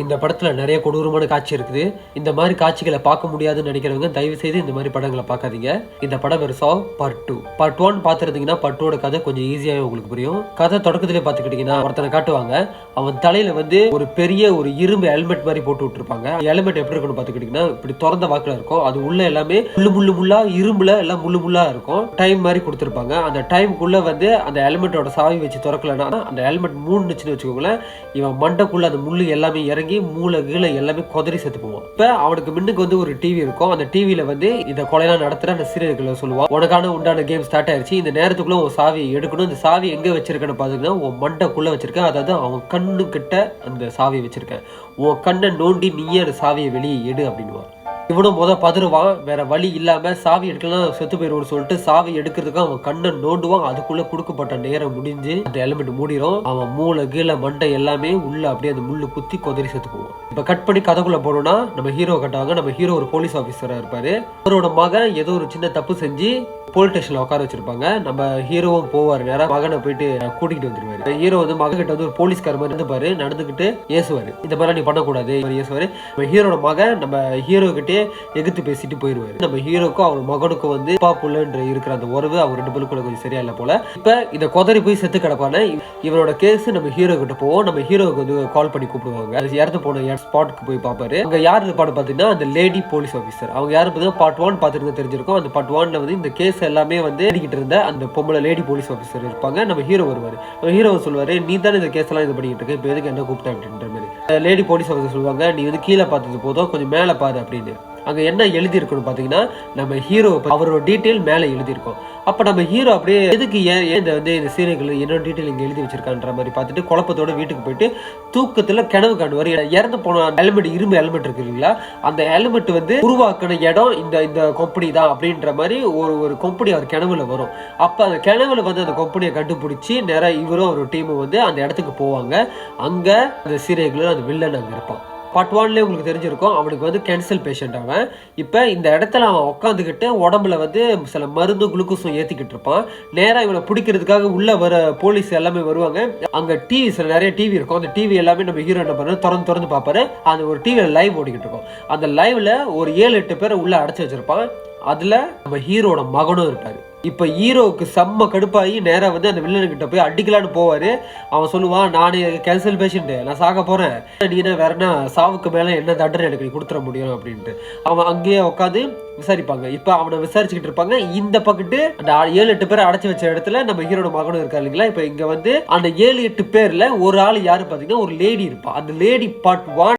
இந்த படத்துல நிறைய கொடூரமான காட்சி இருக்குது. இந்த மாதிரி காட்சிகளை பார்க்க முடியாதுன்னு நினைக்கிறவங்க தயவு செய்து இந்த மாதிரி படங்களை பார்க்காதீங்க. இந்த படம் பெருசா பார்ட் 2 பார்ட் 1 பாத்துருந்தீங்கன்னா பார்ட் 2 கதை கொஞ்சம் ஈஸியாவே உங்களுக்கு புரியும். கதை தொடக்கத்திலே பாத்துக்கிட்டீங்கன்னா ஒருத்தனை காட்டுவாங்க. அவன் தலையில ஒரு பெரிய ஒரு இரும்பு ஹெல்மெட் மாதிரி போட்டு விட்டுருப்பாங்க. ஹெல்மெட் எப்படி இருக்குன்னு பாத்துக்கிட்டீங்கன்னா இப்படி திறந்த வாக்குல இருக்கும். அது உள்ள எல்லாமே முள்ளா இரும்புல எல்லாம் முள்ளா இருக்கும். டைம் மாதிரி கொடுத்துருப்பாங்க. அந்த டைமுக்குள்ள அந்த ஹெல்மெட்டோட சாவி வச்சு திறக்கலன்னா அந்த ஹெல்மெட் மூணுச்சுன்னு வச்சுக்கோங்களேன், இவன் மண்டைக்குள்ள அந்த முள்ளு எல்லாமே இறங்கி மூளை கீழே எல்லாமே கொதறி செத்து போவான். இப்ப அவனுக்கு முன்னுக்கு ஒரு டிவி இருக்கும். அந்த டிவில இந்த கொலைலாம் நடத்துற அந்த சீரியல் சொல்லுவான், உனக்கான உண்டான கேம் ஸ்டார்ட் ஆயிருச்சு, இந்த நேரத்துக்குள்ள உன் சாவியை எடுக்கணும். இந்த சாவி எங்க வச்சிருக்கேன்னு பாத்தீங்கன்னா உன் மண்டைக்குள்ள வச்சிருக்கேன். அதாவது அவன் கண்ணு கிட்ட அந்த சாவியை வச்சிருக்கேன். உன் கண்ணை நோண்டி நீயே அந்த சாவியை வெளியே எடு அப்படின்னுவான். இவனும் பதறுவான். வேற வழி இல்லாம சாவி எடுக்கலாம் செத்து போயிடுவோம்னு சொல்லிட்டு சாவி எடுக்கிறதுக்கு அவன் கண்ணை நோண்டுவான். அதுக்குள்ள கொடுக்கப்பட்ட நேரம் முடிஞ்சு அந்த எலிமெண்ட் மூடிடும். அவன் மூளை கீழே மண்டை எல்லாமே உள்ள அப்படியே அந்த முள்ளு குத்தி கொதறி செத்து போவான். இப்ப கட் பண்ணி கதைக்குள்ள போனோம்னா நம்ம ஹீரோ கட்டாங்க. நம்ம ஹீரோ ஒரு போலீஸ் ஆபீசரா இருப்பாரு. அவரோட மகன் ஏதோ ஒரு சின்ன தப்பு செஞ்சு போலீஸ் ஸ்டேஷன்ல உட்கார வச்சிருப்பாங்க. நம்ம ஹீரோவும் போவாரு, நேரம் மகனை போயிட்டு கூட்டிகிட்டு வந்துருவாரு. ஹீரோ மகன் கிட்ட ஒரு போலீஸ்கார மாதிரி இருந்துப்பாரு, நடந்துகிட்டு ஏசுவாரு, இந்த மாதிரி நீ பண்ணக்கூடாது ஏசுவாரு. நம்ம ஹீரோட மகன் நம்ம ஹீரோ கிட்டே எதிர்த்து பேசிட்டு போயிருவாரு. நம்ம ஹீரோக்கும் அவர் மகனுக்கும் அப்பா புள்ளன்ற இருக்கிற அந்த உறவு அவங்க ரெண்டு பேருக்குள்ள கொஞ்சம் சரியா இல்ல போல. இப்ப இந்த கொதறி போய் செத்து கிடப்பான இவனோட கேஸ் நம்ம ஹீரோ கிட்ட போவோம். நம்ம ஹீரோக்கு கால் பண்ணி கூப்பிடுவாங்க. இறந்து போன ஸ்பாட்க்கு போய் பாப்பாரு. அங்க யாரு இருப்பான்னு பாத்தீங்கன்னா அந்த லேடி போலீஸ் ஆபீசர். அவங்க யாரு பாத்தீங்கன்னா பார்ட் 1 பாத்துருந்தா தெரிஞ்சிருக்கும். அந்த பார்ட் 1ல இந்த கேஸ் எல்லாமே எழுதிக்கிட்டு இருந்த அந்த பொம்பளை லேடி போலீஸ் ஆபீசர் இருப்பாங்க. நம்ம ஹீரோ வருவாரு. ஹீரோ சொல்லுவாரு, நீ தானே இந்த கேஸ் எல்லாம் இது பண்ணிட்டு இருக்க, இப்ப எதுக்கு என்ன கூப்பிட்ட அப்படின்ற மாதிரி. லேடி போலீஸ் ஆபீசர் சொல்லுவாங்க, நீ கீழே பார்த்தது போதும், கொஞ்சம் மேல பாரு அப்படின்னு. அங்க என்ன எழுதி இருக்கணும் பாத்தீங்கன்னா நம்ம ஹீரோ அவரோட டீட்டெயில் மேல எழுதி இருக்கும். அப்ப நம்ம ஹீரோ அப்படியே எதுக்கு ஏன் இந்த சீரியல் என்னோட டீட்டெயில் இங்க எழுதி வச்சிருக்கான்ற மாதிரி பார்த்துட்டு குழப்பத்தோட வீட்டுக்கு போயிட்டு தூக்கத்துல கனவு காணுவாரு. இறந்து போன ஹெல்மெட், இரும்பு ஹெல்மெட் இருக்கு இல்லைங்களா, அந்த ஹெல்மெட் உருவாக்கின இடம் இந்த கம்பெனி தான் அப்படின்ற மாதிரி ஒரு கம்பெனி அவர் கனவுல வரும். அப்ப அந்த கனவுல அந்த கம்பெனியை கண்டுபிடிச்சி நேரம் இவரும் ஒரு டீமும் அந்த இடத்துக்கு போவாங்க. அங்க அந்த சீரியல் அந்த வில்லன் அங்க இருப்பான். பார்ட் 1ல உங்களுக்கு தெரிஞ்சிருக்கும், அவனுக்கு கேன்சர் பேஷண்ட். அவன் இப்ப இந்த இடத்துல அவன் உட்காந்துக்கிட்டு உடம்புல சில மருந்து குளுக்கோஸும் ஏத்திக்கிட்டு இருப்பான். நேரா இவனை பிடிக்கிறதுக்காக உள்ள வர போலீஸ் எல்லாமே வருவாங்க. அங்க டிவி சில நிறைய டிவி இருக்கும். அந்த டிவி எல்லாமே நம்ம ஹீரோ என்ன பண்ண திறந்து பார்ப்பாரு. அந்த ஒரு டிவியில லைவ் ஓடிக்கிட்டு இருக்கும். அந்த லைவ்ல ஒரு 7-8 பேரை உள்ள அடைச்சு வச்சிருப்பான். அதுல நம்ம ஹீரோட மகனும் இருப்பாரு. இப்ப ஹீரோவுக்கு செம்ம கடுப்பாகி நேரா அந்த வில்லன் கிட்ட போய் அடிக்கலான்னு போவாரு. அவன் சொல்லுவான், நானே கேன்சர் பேஷண்ட், நான் சாக போறேன், நீ வேற என்ன சாவுக்கு மேல என்ன தண்டனை எனக்கு நீ கொடுத்துட முடியும் அப்படின்ட்டு அவன் அங்கேயே உட்காந்து விசாரிப்பாங்க. இப்ப அவனை விசாரிச்சுக்கிட்டு இருப்பாங்க. இந்த பக்கத்து அந்த 7-8 பேரை அடைச்சு வச்ச இடத்துல நம்ம ஹீரோட மகனும் இருக்கா இல்லைங்களா. இப்ப இங்க அந்த 7-8 பேர்ல ஒரு ஆள் யாரு பாத்தீங்கன்னா ஒரு லேடி இருப்பா. அந்த லேடி பார்ட் 1